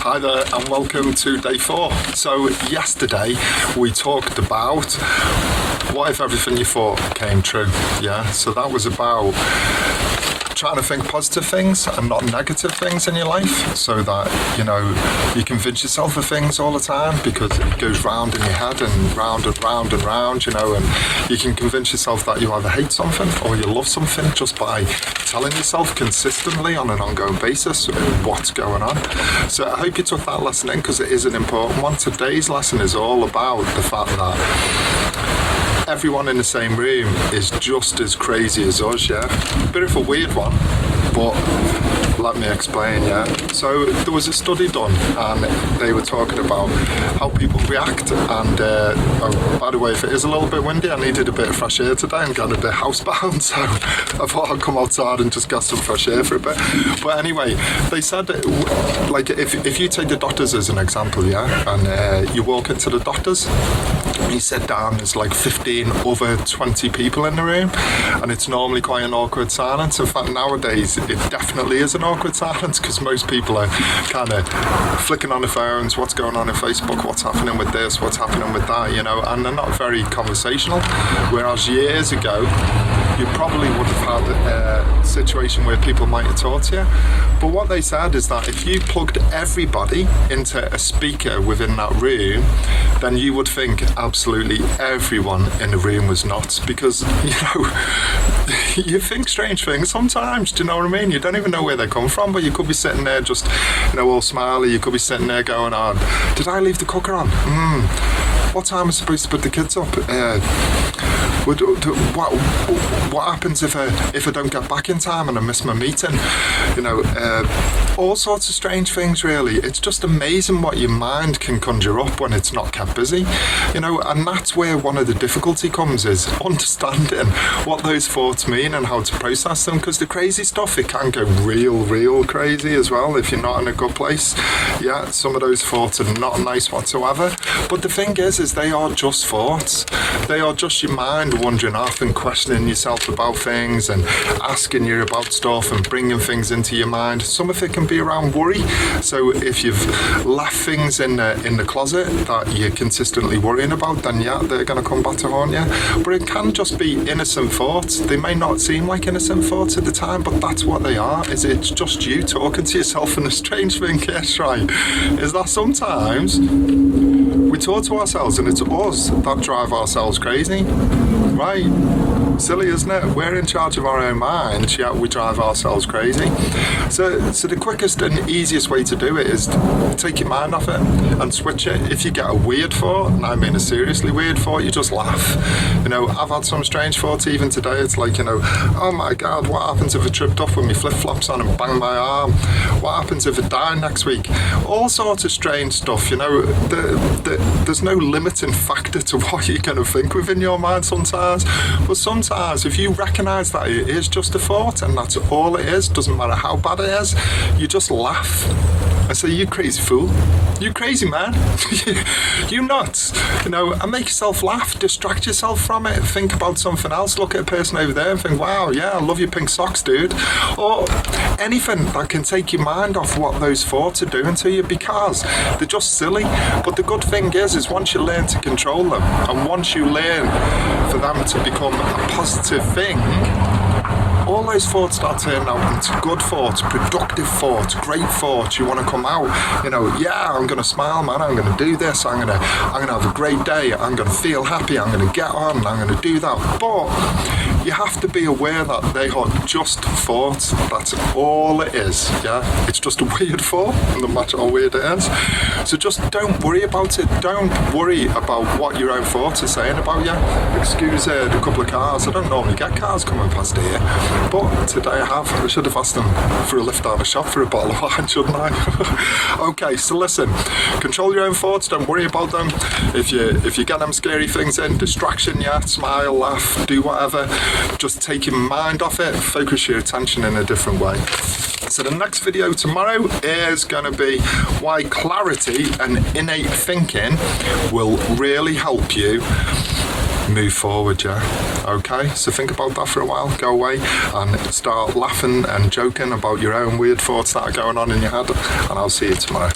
Hi there and welcome to day 4. So yesterday we talked about what if everything you thought came true, yeah? So that was about trying to think positive things and not negative things in your life, so that, you convince yourself of things all the time, because it goes round in your head and round and round and round, and you can convince yourself that you either hate something or you love something just by telling yourself consistently on an ongoing basis what's going on. So I hope you took that lesson in, because it is an important one. Today's lesson is all about the fact that everyone in the same room is just as crazy as us, yeah? Bit of a weird one, but let me explain, yeah? So there was a study done, and they were talking about how people react, and oh, by the way, if it is a little bit windy, I needed a bit of fresh air today and got a bit housebound, so I thought I'd come outside and just get some fresh air for a bit. But anyway, they said, like, if you take the doctors as an example, yeah, and you walk into the doctors, you sit down, there's like 15 over 20 people in the room, and it's normally quite an awkward silence. In fact, nowadays it definitely is an awkward silence, because most people are kind of flicking on their phones, what's going on in Facebook, what's happening with this, what's happening with that, and they're not very conversational. Whereas years ago, you probably would have had a situation where people might have talked to you. But what they said is that if you plugged everybody into a speaker within that room, then you would think absolutely everyone in the room was nuts, because, you think strange things sometimes, do you know what I mean? You don't even know where they come from, but you could be sitting there just, all smiley, you could be sitting there going on, did I leave the cooker on? What time am I supposed to put the kids up? What happens if I don't get back in time and I miss my meeting? All sorts of strange things, really. It's just amazing what your mind can conjure up when it's not kept busy, and that's where one of the difficulty comes, is understanding what those thoughts mean and how to process them, because the crazy stuff, it can go real crazy as well if you're not in a good place. Yeah, some of those thoughts are not nice whatsoever, but the thing is they are just thoughts. They are just your mind wandering off and questioning yourself about things and asking you about stuff and bringing things into your mind. Some of it can be around worry. So if you've left things in the closet that you're consistently worrying about, then yeah, they're going to come back to haunt you. But it can just be innocent thoughts. They may not seem like innocent thoughts at the time, but that's what they are. It's just you talking to yourself. And the strange thing, yes, right, is that sometimes we talk to ourselves and it's us that drive ourselves crazy, right? Silly, isn't it? We're in charge of our own minds, yet we drive ourselves crazy. So the quickest and easiest way to do it is to take your mind off it and switch it. If you get a weird thought, and I mean a seriously weird thought, you just laugh. I've had some strange thoughts even today. It's like, oh my God, what happens if I tripped up with my flip-flops on and banged my arm? What happens if I die next week? All sorts of strange stuff, there's no limiting factor to what you're going to think within your mind sometimes. But sometimes if you recognise that it is just a thought and that's all it is, doesn't matter how bad it is, you just laugh and say, you crazy fool, you crazy man, you nuts, and make yourself laugh, distract yourself from it, think about something else, look at a person over there and think, wow, yeah, I love your pink socks, dude, or anything that can take your mind off what those thoughts are doing to you, because they're just silly. But the good thing is once you learn to control them, and once you learn for them to become a positive thing, all those thoughts start turning out into good thoughts, productive thoughts, great thoughts. You want to come out, yeah, I'm going to smile, man, I'm going to do this, I'm going to have a great day, I'm going to feel happy, I'm going to get on, I'm going to do that. But you have to be aware that they are just thoughts. That's all it is, yeah? It's just a weird thought, no matter how weird it is. So just don't worry about it. Don't worry about what your own thoughts are saying about you. Excuse the couple of cars. I don't normally get cars coming past here, but today I have. I should have asked them for a lift out of the shop for a bottle of wine, shouldn't I? Okay, so listen, control your own thoughts, don't worry about them. If you get them scary things in, distraction, yeah, smile, laugh, do whatever, just take your mind off it, focus your attention in a different way. So the next video tomorrow is going to be why clarity and innate thinking will really help you move forward, yeah? Okay, so think about that for a while, go away and start laughing and joking about your own weird thoughts that are going on in your head, and I'll see you tomorrow.